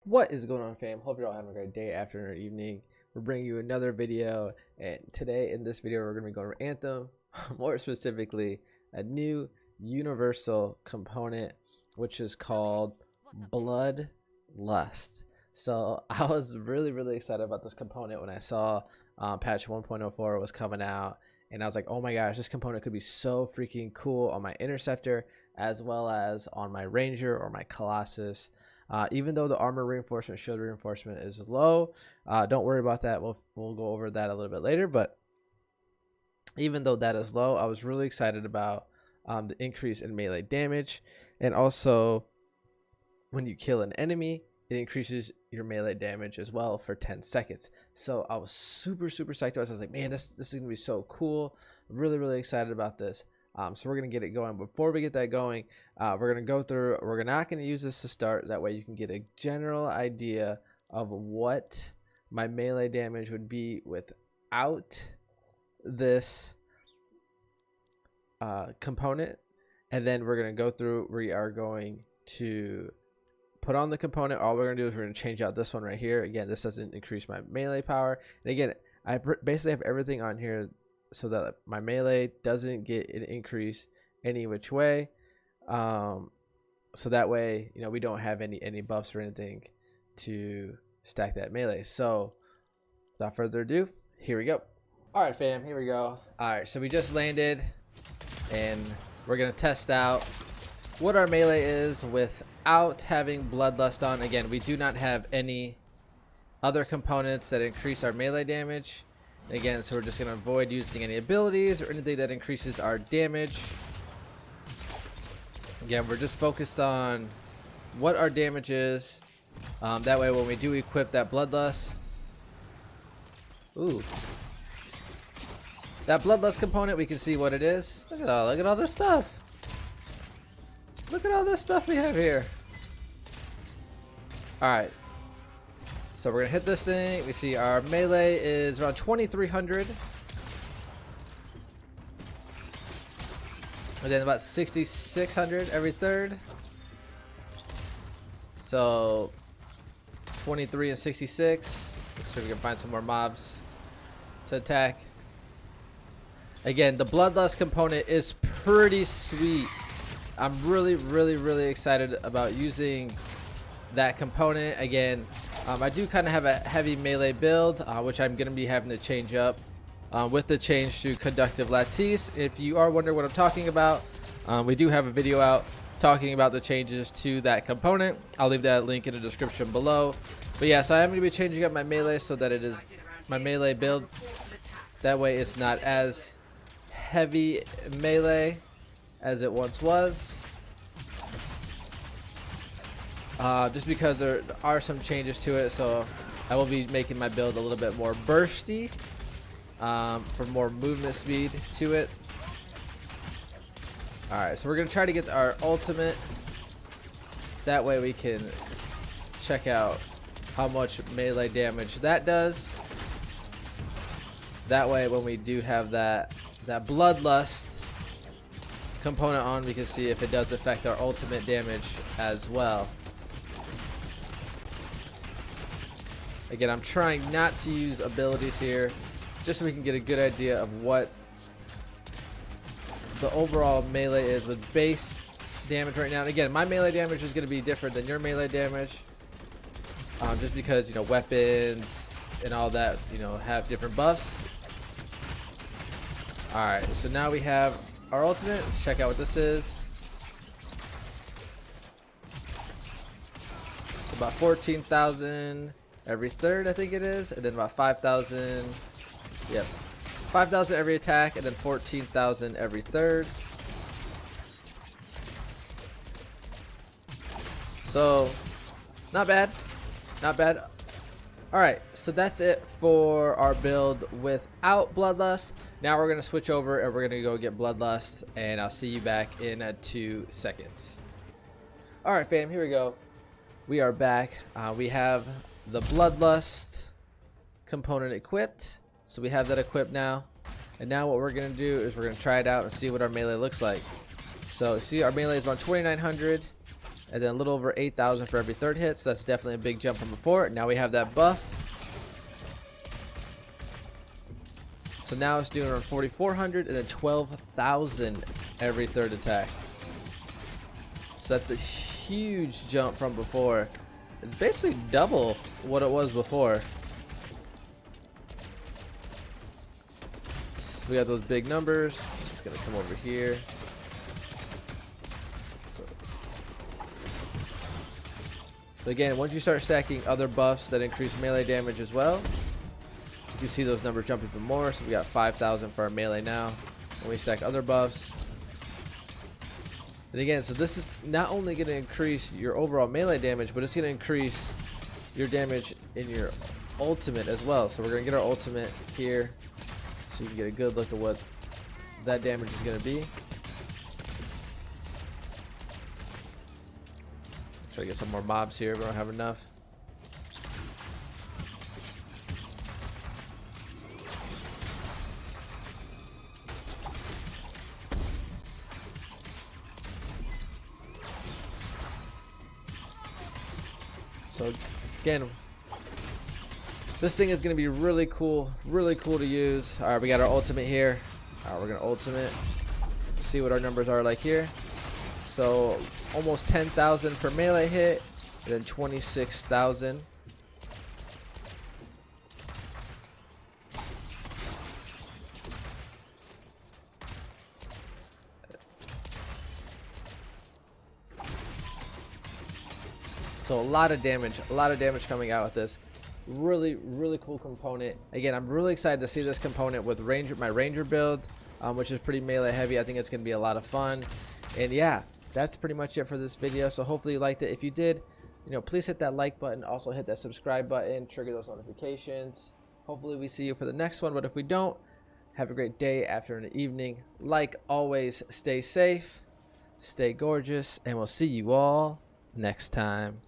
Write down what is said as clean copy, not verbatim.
What is going on, fam? Hope you're all having a great day, afternoon, or evening. We're bringing you another video, and today in this video we're going to be going over Anthem, more specifically a new universal component which is called Bloodlust. So I was really excited about this component when I saw patch 1.04 was coming out, and I was like, oh my gosh, this component could be so freaking cool on my interceptor as well as on my ranger or my colossus. Even though the armor reinforcement, shield reinforcement is low, don't worry about that. We'll go over that a little bit later. But even though that is low, I was really excited about the increase in melee damage, and also when you kill an enemy, it increases your melee damage as well for 10 seconds. So I was super psyched about this. I was like, man, this is gonna be so cool. I'm really excited about this. So we're going to get it going. Before we get that going, we're going to go through, we're not going to use this to start. That way you can get a general idea of what my melee damage would be without this component. And then we're going to go through, we are going to put on the component. All we're going to do is we're going to change out this one right here. Again, this doesn't increase my melee power. And again, I basically have everything on here so that my melee doesn't get an increase any which way, so that way, you know, we don't have any buffs or anything to stack that melee. So without further ado, here we go. All right, fam, here we go. All right, so we just landed and we're gonna test out what our melee is without having Bloodlust on. Again, we do not have any other components that increase our melee damage. Again, so we're just going to avoid using any abilities or anything that increases our damage. Again, we're just focused on what our damage is. That way when we do equip that Bloodlust, that Bloodlust component, we can see what it is. Look at all this stuff. Look at all this stuff we have here. Alright. So we're going to hit this thing. We see our melee is around 2,300. And then about 6,600 every third. So 23 and 66. Let's see if we can find some more mobs to attack. Again, the Bloodlust component is pretty sweet. I'm really excited about using that component. Again, I do kind of have a heavy melee build, which I'm going to be having to change up with the change to Conductive Lattice. If you are wondering what I'm talking about, we do have a video out talking about the changes to that component. I'll leave that link in the description below. But yeah, so I am going to be changing up my melee so that it is my melee build. That way it's not as heavy melee as it once was. Just because there are some changes to it, so I will be making my build a little bit more bursty for more movement speed to it. Alright, so we're going to try to get our ultimate. That way we can check out how much melee damage that does. That way when we do have that Bloodlust component on, we can see if it does affect our ultimate damage as well. Again, I'm trying not to use abilities here, just so we can get a good idea of what the overall melee is with base damage right now. And again, my melee damage is going to be different than your melee damage, just because, you know, weapons and all that, you know, have different buffs. Alright, so now we have our ultimate. Let's check out what this is. It's about 14,000 every third, I think it is, and then about 5,000. Yep, 5,000 every attack, and then 14,000 every third. So not bad. All right, so that's it for our build without Bloodlust. Now we're gonna switch over and we're gonna go get Bloodlust, and I'll see you back in 2 seconds. All right, fam, here we go. We are back. We have the Bloodlust component equipped, so we have that equipped now. And now what we're gonna do is we're gonna try it out and see what our melee looks like. So see, our melee is around 2,900. and then a little over 8,000 for every third hit. So that's definitely a big jump from before. Now we have that buff. So now it's doing around 4,400 and then 12,000 every third attack. So that's a huge jump from before. It's basically double what it was before. So we got those big numbers. It's gonna come over here. So again, once you start stacking other buffs that increase melee damage as well, you can see those numbers jump even more. So we got 5,000 for our melee now. When we stack other buffs. And again, so this is not only going to increase your overall melee damage, but it's going to increase your damage in your ultimate as well. So we're going to get our ultimate here so you can get a good look at what that damage is going to be. Try to get some more mobs here. We don't have enough. So again, this thing is going to be really cool to use. All right, we got our ultimate here. All right, we're going to ultimate. See what our numbers are like here. So almost 10,000 per melee hit, and then 26,000. So a lot of damage coming out with this. Really cool component. Again, I'm really excited to see this component with my ranger build, which is pretty melee heavy. I think it's going to be a lot of fun. And yeah, that's pretty much it for this video. So hopefully you liked it. If you did, please hit that like button. Also hit that subscribe button. Trigger those notifications. Hopefully we see you for the next one. But if we don't, have a great day, afternoon, and evening. Like always, stay safe, stay gorgeous, and we'll see you all next time.